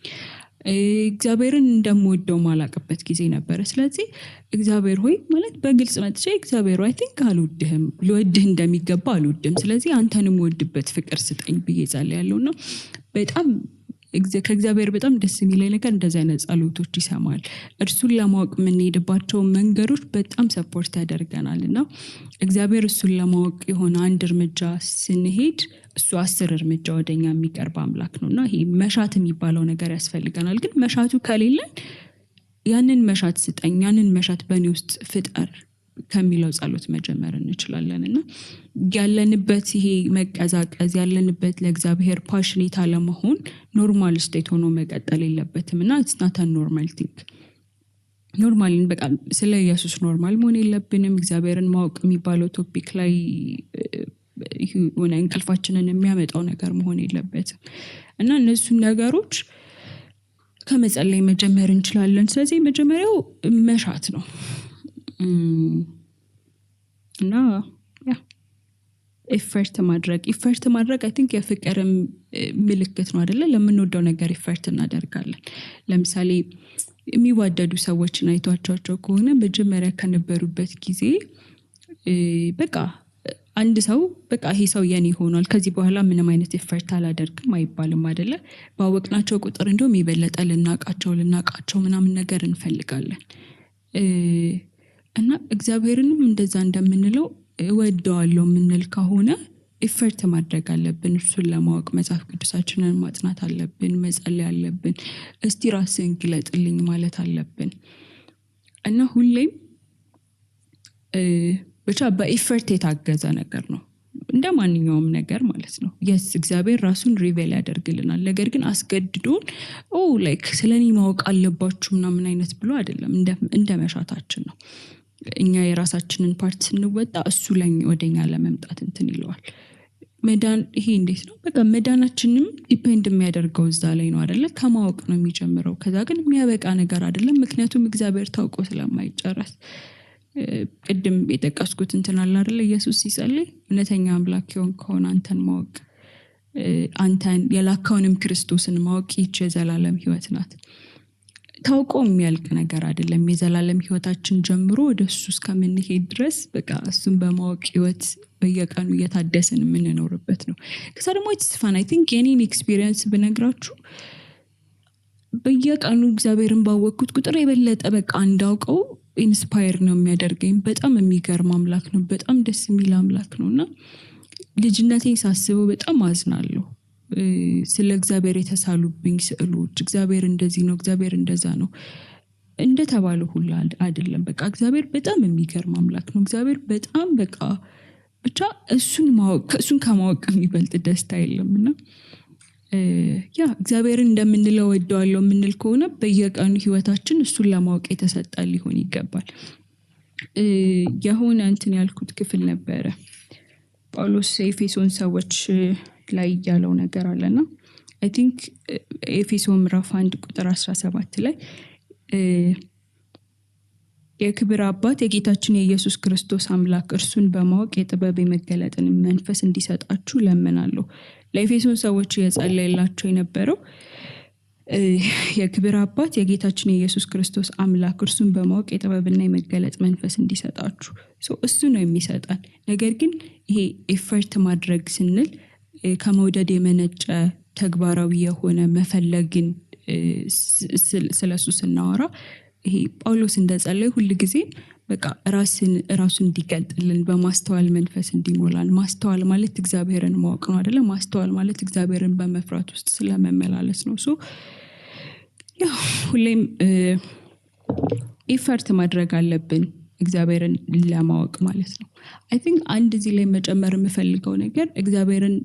እግዚአብሔርን እንደምወደው ማላቅበት ጊዜ ነበረ። ስለዚህ እግዚአብሔር ሆይ ማለት በግልጽ መጥቼ እግዚአብሔር አይ ቲንክ አልወድህም፣ ልወድህ እንደሚገባ አልወድም፣ ስለዚህ አንተንም ወድበት ፍቅር ስጠኝ ብዬ ጸልያለሁና በጣም ከእግዚአብሔር በጣም ደስ የሚለኝ ነገር እንደዚህ አይነት ጸሎቶች ይሰማል። እርሱን ለማወቅ የምንሄድባቸው መንገዶች በጣም ሰፖርት ያደርገናል እና እግዚአብሔር እሱን ለማወቅ የሆነ አንድ እርምጃ ስንሄድ እሱ 10 እርምጃ ወደኛ የሚቀርብ አምላክ ነውና ይሄ መሻት የሚባለው ነገር ያስፈልገናል። ግን መሻቱ ከሌለን ያንን መሻት ስጠኝ፣ ያንን መሻት በእኔ ውስጥ ፍጠር ከሚለው ጸሎት መጀመር እንችላለን እና ያለንበት ይሄ መቀዛቀዝ ያለንበት ለእግዚአብሔር ፓሽኔት አለመሆን ኖርማል ስቴት ሆኖ መቀጠል የለበትም እና it's not a normal thing። ኖርማልን በቃ ስለ ኢየሱስ ኖርማል መሆን የለብንም። እግዚአብሔርን ማወቅ የሚባለው ቶፒክ ላይ ሆነ እንቅልፋችንን የሚያመጣው ነገር መሆን የለበትም እና እነሱን ነገሮች ከመጸለይ መጀመር እንችላለን። ስለዚህ መጀመሪያው መሻት ነው እና ኢፈርት ማድረግ አይ ቲንክ የፍቅርም ምልክት ነው አይደለ? ለምንወደው ነገር ኢፈርት እናደርጋለን። ለምሳሌ የሚዋደዱ ሰዎችን አይቷቸው ከሆነ መጀመሪያ ከነበሩበት ጊዜ በቃ አንድ ሰው በቃ ይሄ ሰው የኔ ሆኗል ከዚህ በኋላ ምንም አይነት ኢፈርት አላደርግም አይባልም አይደለ? ባወቅናቸው ቁጥር እንደውም ይበለጠ ልናቃቸው ምናምን ነገር እንፈልጋለን እና እግዚአብሔርንም እንደዛ እንደምንለው እወደዋለሁ የምንል ከሆነ ኢፈርት ማድረግ አለብን። እርሱን ለማወቅ መጽሐፍ ቅዱሳችንን ማጥናት አለብን፣ መጸለይ አለብን፣ እስቲ ራስህን ግለጥልኝ ማለት አለብን እና ሁሌም ብቻ በኢፈርት የታገዘ ነገር ነው እንደ ማንኛውም ነገር ማለት ነው። የስ እግዚአብሔር ራሱን ሪቬል ያደርግልናል። ነገር ግን አስገድዶን ላይክ ስለኔ ማወቅ አለባችሁ ምናምን አይነት ብሎ አይደለም፣ እንደ መሻታችን ነው። እኛ የራሳችንን ፓርት ስንወጣ እሱ ላይ ወደኛ ለመምጣት እንትን ይለዋል። መዳን ይሄ እንዴት ነው? በቃ መዳናችንም ዲፔንድ የሚያደርገው እዛ ላይ ነው አይደለ? ከማወቅ ነው የሚጀምረው። ከዛ ግን የሚያበቃ ነገር አይደለም፣ ምክንያቱም እግዚአብሔር ታውቆ ስለማይጨረስ። ቅድም የጠቀስኩት እንትን አለ አይደለ? ኢየሱስ ሲጸልይ እውነተኛ አምላክ ከሆነ አንተን ማወቅ፣ አንተን የላከውንም ክርስቶስን ማወቅ ይህች የዘላለም ሕይወት ናት። ታውቆ የሚያልቅ ነገር አይደለም። የዘላለም ሕይወታችን ጀምሮ ወደሱ እስከምንሄድ ድረስ በቃ እሱን በማወቅ ሕይወት በየቀኑ እየታደሰን የምንኖርበት ነው። ከዛ ደግሞ it's fun I think የኔን ኤክስፒሪየንስ ብነግራችሁ በየቀኑ እግዚአብሔርን ባወቅኩት ቁጥር የበለጠ በቃ እንዳውቀው ኢንስፓየር ነው የሚያደርገኝ። በጣም የሚገርም አምላክ ነው። በጣም ደስ የሚል አምላክ ነውና ልጅነቴን ሳስበው በጣም አዝናለሁ። ስለ እግዚአብሔር የተሳሉብኝ ስዕሎች እግዚአብሔር እንደዚህ ነው፣ እግዚአብሔር እንደዛ ነው እንደተባለው ሁሉ አይደለም። በቃ እግዚአብሔር በጣም የሚገርም አምላክ ነው። እግዚአብሔር በጣም በቃ ብቻ እሱን ከማወቅ የሚበልጥ ደስታ የለምና እግዚአብሔርን እንደምንለው ወደዋለሁ የምንል ከሆነ በየቀኑ ህይወታችን እሱን ለማወቅ የተሰጠ ሊሆን ይገባል። የሆነ እንትን ያልኩት ክፍል ነበረ ጳውሎስ ኤፌሶን ሰዎች ላይ ያለው ነገር አለና I think ኤፌሶን ምዕራፍ 1 ቁጥር 17 ላይ የክብር አባት የጌታችን የኢየሱስ ክርስቶስ አምላክ እርሱን በማወቅ የጥበብ የመገለጥን መንፈስ እንዲሰጣችሁ ለምናለሁ። ለኤፌሶን ሰዎች የጸለየላቸው የነበረው የክብር አባት የጌታችን የኢየሱስ ክርስቶስ አምላክ እርሱን በማወቅ የጥበብና የመገለጥ መንፈስ እንዲሰጣችሁ እሱ ነው የሚሰጣን። ነገር ግን ይሄ ኤፈርት ማድረግ ስንል ከመውደድ የመነጨ ተግባራዊ የሆነ መፈለግን ስለሱ ስናወራ ይሄ ጳውሎስ እንደጸለየ ሁሉ ጊዜ በቃ ራሱን እንዲገልጥልን በማስተዋል መንፈስ እንዲሞላን። ማስተዋል ማለት እግዚአብሔርን ማወቅ ነው አይደለ? ማስተዋል ማለት እግዚአብሔርን በመፍራት ውስጥ ስለመመላለስ ነው። ሁሌም ኢፈርት ማድረግ አለብን እግዚአብሔርን ለማወቅ ማለት ነው። I think አንድ እዚህ ላይ መጨመር የምፈልገው ነገር እግዚአብሔርን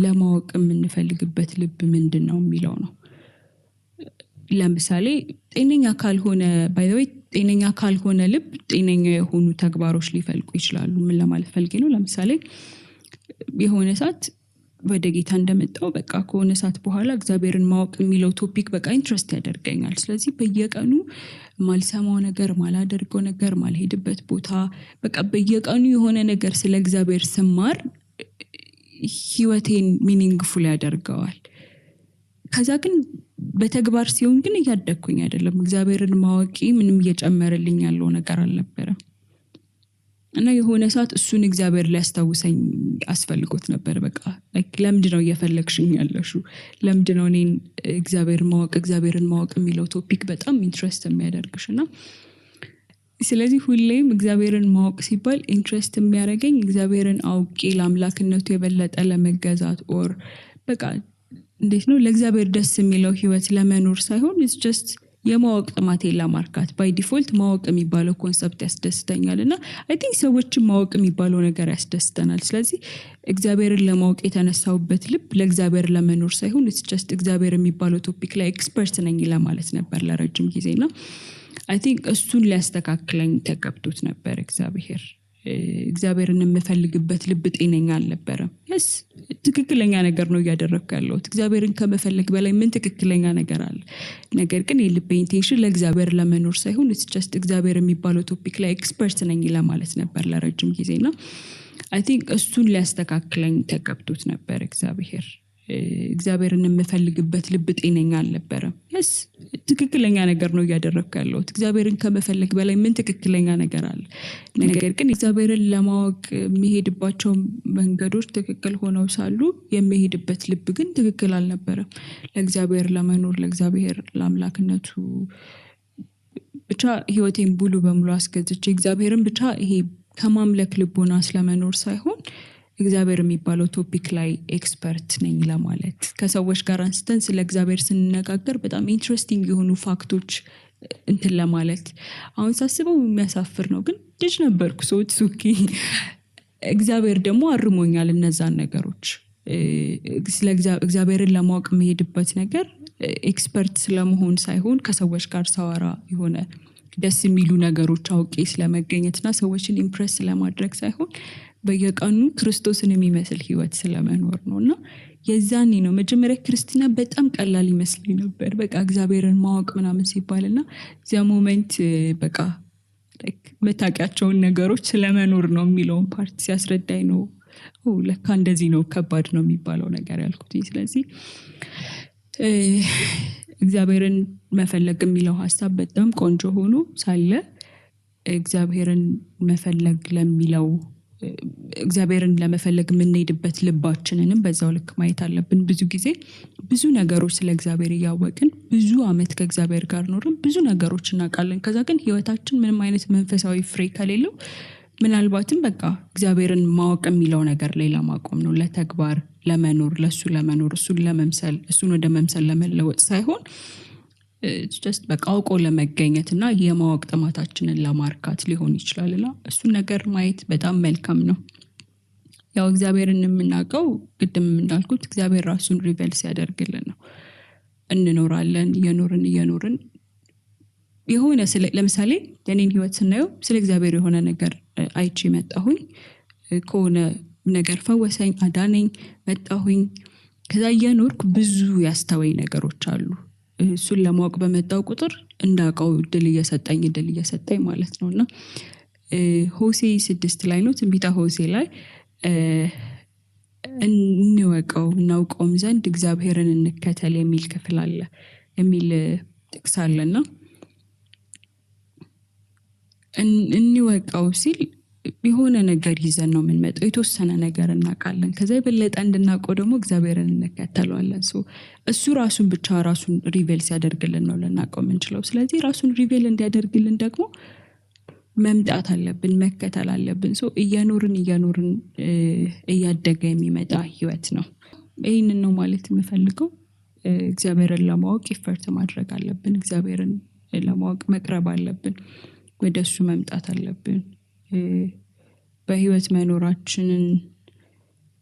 ለማወቅ የምንፈልግበት ልብ ምንድነው የሚለው ነው። ለምሳሌ ጤነኛ ካልሆነ ጤነኛ ካልሆነ ልብ ጤነኛ የሆኑ ተግባሮች ሊፈልቁ ይችላሉ። ምን ለማለት ፈልጌ ነው? ለምሳሌ የሆነ ሰዓት ወደ ጌታ እንደመጣው በቃ ከሆነ ሰዓት በኋላ እግዚአብሔርን ማወቅ የሚለው ቶፒክ በቃ ኢንትረስት ያደርገኛል። ስለዚህ በየቀኑ ማልሰማው ነገር፣ ማላደርገው ነገር፣ ማልሄድበት ቦታ በቃ በየቀኑ የሆነ ነገር ስለ እግዚአብሔር ስማር ህይወቴን ሚኒንግፉል ያደርገዋል። ከዛ ግን በተግባር ሲሆን ግን እያደግኩኝ አይደለም። እግዚአብሔርን ማወቂ ምንም እየጨመረልኝ ያለው ነገር አልነበረም። እና የሆነ ሰዓት እሱን እግዚአብሔር ሊያስታውሰኝ አስፈልጎት ነበር። በቃ ለምንድነው እየፈለግሽኝ ያለሽው? ለምንድነው እኔን እግዚአብሔርን ማወቅ የሚለው ቶፒክ በጣም ኢንትረስት የሚያደርግሽና ስለዚህ ሁሌም እግዚአብሔርን ማወቅ ሲባል ኢንትረስት የሚያደርገኝ እግዚአብሔርን አውቄ ለአምላክነቱ የበለጠ ለመገዛት ኦር በቃ እንዴት ነው ለእግዚአብሔር ደስ የሚለው ህይወት ለመኖር ሳይሆን it's just የማወቅ ጥማቴን ለማርካት ባይ ዲፎልት ማወቅ የሚባለው ኮንሰፕት ያስደስተኛል እና አይ ቲንክ ሰዎችን ማወቅ የሚባለው ነገር ያስደስተናል። ስለዚህ እግዚአብሔርን ለማወቅ የተነሳውበት ልብ ለእግዚአብሔር ለመኖር ሳይሆን it's just እግዚአብሔር የሚባለው ቶፒክ ላይ ኤክስፐርት ነኝ ለማለት ነበር ለረጅም ጊዜና አይ ቲንክ እሱን ሊያስተካክለኝ ተገብቶት ነበር እግዚአብሔር። እግዚአብሔርን የምፈልግበት ልብ ጤነኛ አልነበረም። yes ትክክለኛ ነገር ነው እያደረኩ ያለሁት። እግዚአብሔርን ከመፈለግ በላይ ምን ትክክለኛ ነገር አለ? ነገር ግን የልቤ ኢንቴንሽን ለእግዚአብሔር ለመኖር ሳይሆን it's just እግዚአብሔር የሚባለው ቶፒክ ላይ ኤክስፐርት ነኝ ለማለት ነበር ለረጅም ጊዜና አይ ቲንክ እሱን ሊያስተካክለኝ ተገብቶት ነበር እግዚአብሔር። እግዚአብሔርን የምፈልግበት ልብ ጤነኛ አልነበረም። yes ትክክለኛ ነገር ነው እያደረኩ ያለሁት። እግዚአብሔርን ከመፈለግ በላይ ምን ትክክለኛ ነገር አለ? ነገር ግን እግዚአብሔርን ለማወቅ የሚሄድባቸው መንገዶች ትክክል ሆነው ሳሉ የሚሄድበት ልብ ግን ትክክል አልነበረም። ለእግዚአብሔር ለመኖር ለእግዚአብሔር ለአምላክነቱ ብቻ ህይወቴን ሙሉ በሙሉ አስገዝቼ እግዚአብሔርን ብቻ ይሄ ከማምለክ ልቦና ስለመኖር ሳይሆን እግዚአብሔር የሚባለው ቶፒክ ላይ ኤክስፐርት ነኝ ለማለት ከሰዎች ጋር አንስተን ስለ እግዚአብሔር ስንነጋገር በጣም ኢንትረስቲንግ የሆኑ ፋክቶች እንትን ለማለት አሁን ሳስበው የሚያሳፍር ነው ግን ልጅ ነበርኩ ሰው ኦኬ እግዚአብሔር ደግሞ አርሞኛል እነዛን ነገሮች ስለ እግዚአብሔርን ለማወቅ መሄድበት ነገር ኤክስፐርት ስለመሆን ሳይሆን ከሰዎች ጋር ሳወራ የሆነ ደስ የሚሉ ነገሮች አውቄ ስለመገኘትና ሰዎችን ኢምፕረስ ለማድረግ ሳይሆን በየቀኑ ክርስቶስን የሚመስል ህይወት ስለመኖር ነውና የዛኔ ነው መጀመሪያ ክርስቲና በጣም ቀላል ይመስለኝ ነበር። በቃ እግዚአብሔርን ማወቅ ምናምን ሲባልና ያ ሞመንት በቃ መታቂያቸውን ነገሮች ስለመኖር ነው የሚለውን ፓርት ሲያስረዳኝ ነው ለካ እንደዚህ ነው ከባድ ነው የሚባለው ነገር ያልኩት። ስለዚህ እግዚአብሔርን መፈለግ የሚለው ሐሳብ በጣም ቆንጆ ሆኖ ሳለ እግዚአብሔርን መፈለግ ለሚለው እግዚአብሔርን ለመፈለግ የምንሄድበት ልባችንንም በዛው ልክ ማየት አለብን። ብዙ ጊዜ ብዙ ነገሮች ስለ እግዚአብሔር ያወቅን ብዙ አመት ከእግዚአብሔር ጋር ኖርን ብዙ ነገሮች እናውቃለን። ከዛ ግን ህይወታችን ምንም አይነት መንፈሳዊ ፍሬ ከሌለው ምናልባትም በቃ እግዚአብሔርን ማወቅ የሚለው ነገር ላይ ለማቆም ነው ለተግባር ለመኖር ለሱ ለመኖር እሱን ለመምሰል እሱን ወደ መምሰል ለመለወጥ ሳይሆን just በቃ አውቆ ለመገኘትና የማወቅ ጥማታችንን ለማርካት ሊሆን ይችላልና እሱን ነገር ማየት በጣም መልካም ነው። ያው እግዚአብሔርን የምናውቀው ቅድም እንዳልኩት እግዚአብሔር ራሱን ሪቨል ሲያደርግልን ነው። እንኖራለን የኖርን የሆነ ለምሳሌ የኔን ህይወት ስናየው ስለ እግዚአብሔር የሆነ ነገር አይቼ መጣሁኝ ከሆነ ነገር ፈወሰኝ አዳነኝ መጣሁኝ ከዛ የኖርኩ ብዙ ያስተወይ ነገሮች አሉ። እሱን ለማወቅ በመጣው ቁጥር እንዳውቀው ድል እየሰጠኝ ማለት ነውና ሆሴ 6 ላይ ነው ትንቢተ ሆሴ ላይ እንወቀው እናውቀውም ዘንድ እግዚአብሔርን እንከተል የሚል ክፍል አለ የሚል ጥቅስ አለና እንወቀው ሲል የሆነ ነገር ይዘን ነው የምንመጣው የተወሰነ ነገር እናውቃለን ከዛ የበለጠ እንድናውቀው ደግሞ እግዚአብሔርን እንከተለዋለን። እሱ ራሱን ብቻ ራሱን ሪቬል ሲያደርግልን ነው ልናውቀው የምንችለው። ስለዚህ ራሱን ሪቬል እንዲያደርግልን ደግሞ መምጣት አለብን መከተል አለብን። እየኖርን እያደገ የሚመጣ ህይወት ነው። ይሄንን ነው ማለት የምፈልገው። እግዚአብሔርን ለማወቅ ኢፈርት ማድረግ አለብን። እግዚአብሔርን ለማወቅ መቅረብ አለብን። ወደሱ መምጣት አለብን። በህይወት መኖራችንን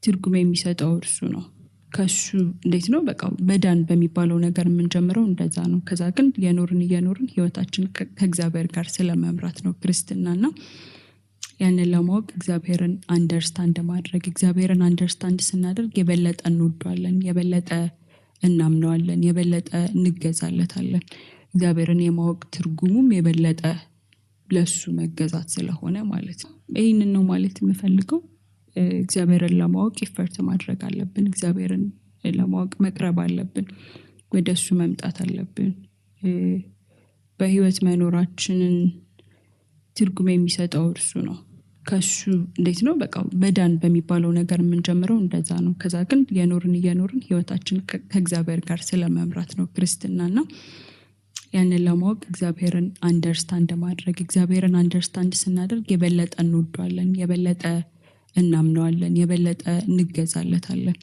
ትርጉም የሚሰጠው እርሱ ነው። ከሱ እንዴት ነው በቃ መዳን በሚባለው ነገር የምንጀምረው እንደዛ ነው። ከዛ ግን የኖርን ህይወታችን ከእግዚአብሔር ጋር ስለመምራት ነው ክርስትናና ያንን ለማወቅ እግዚአብሔርን አንደርስታንድ ማድረግ እግዚአብሔርን አንደርስታንድ ስናደርግ የበለጠ እንወደዋለን የበለጠ እናምነዋለን የበለጠ እንገዛለታለን። እግዚአብሔርን የማወቅ ትርጉሙም የበለጠ ለሱ መገዛት ስለሆነ ማለት ነው። ይሄንን ነው ማለት የምፈልገው። እግዚአብሔርን ለማወቅ ኢፈርት ማድረግ አለብን። እግዚአብሔርን ለማወቅ መቅረብ አለብን። ወደሱ መምጣት አለብን። በህይወት መኖራችንን ትርጉም የሚሰጠው እርሱ ነው። ከሱ እንዴት ነው በቃ መዳን በሚባለው ነገር የምንጀምረው እንደዛ ነው። ከዛ ግን እየኖርን ህይወታችን ከእግዚአብሔር ጋር ስለመምራት ነው ክርስትናና ያንን ለማወቅ እግዚአብሔርን አንደርስታንድ ማድረግ እግዚአብሔርን አንደርስታንድ ስናደርግ የበለጠ እንወደዋለን፣ የበለጠ እናምነዋለን፣ የበለጠ እንገዛለታለን።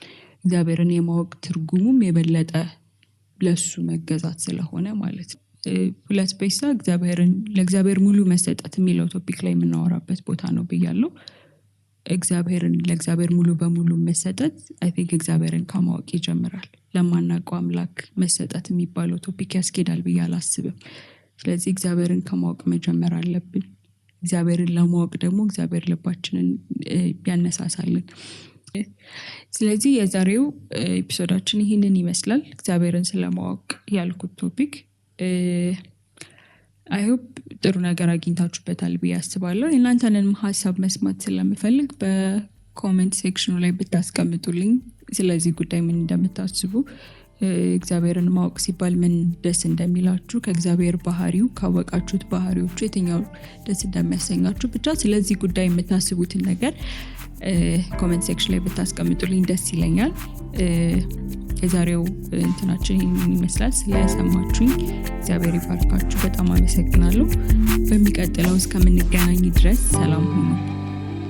እግዚአብሔርን የማወቅ ትርጉሙም የበለጠ ለሱ መገዛት ስለሆነ ማለት ነው። ሁለት ፔሳ ለእግዚአብሔር ሙሉ መሰጠት የሚለው ቶፒክ ላይ የምናወራበት ቦታ ነው ብያለሁ። ለእግዚአብሔር ሙሉ በሙሉ መሰጠት አይ ቲንክ እግዚአብሔርን ከማወቅ ይጀምራል። ለማናውቀው አምላክ መሰጠት የሚባለው ቶፒክ ያስኬዳል ብዬ አላስብም። ስለዚህ እግዚአብሔርን ከማወቅ መጀመር አለብን። እግዚአብሔርን ለማወቅ ደግሞ እግዚአብሔር ልባችንን ያነሳሳልን። ስለዚህ የዛሬው ኤፒሶዳችን ይህንን ይመስላል። እግዚአብሔርን ስለማወቅ ያልኩት ቶፒክ አይ ሆፕ ጥሩ ነገር አግኝታችሁበታል ብዬ አስባለሁ። እናንተንም ሀሳብ መስማት ስለምፈልግ በኮሜንት ሴክሽኑ ላይ ብታስቀምጡልኝ ስለዚህ ጉዳይ ምን እንደምታስቡ፣ እግዚአብሔርን ማወቅ ሲባል ምን ደስ እንደሚላችሁ፣ ከእግዚአብሔር ባህሪው ካወቃችሁት ባህሪዎቹ የትኛው ደስ እንደሚያሰኛችሁ፣ ብቻ ስለዚህ ጉዳይ የምታስቡትን ነገር ኮሜንት ሴክሽን ላይ ብታስቀምጡልኝ ደስ ይለኛል። የዛሬው እንትናችን ይህንን ይመስላል። ስለሰማችሁኝ እግዚአብሔር ይባርካችሁ። በጣም አመሰግናለሁ። በሚቀጥለው እስከምንገናኝ ድረስ ሰላም ሁኑ።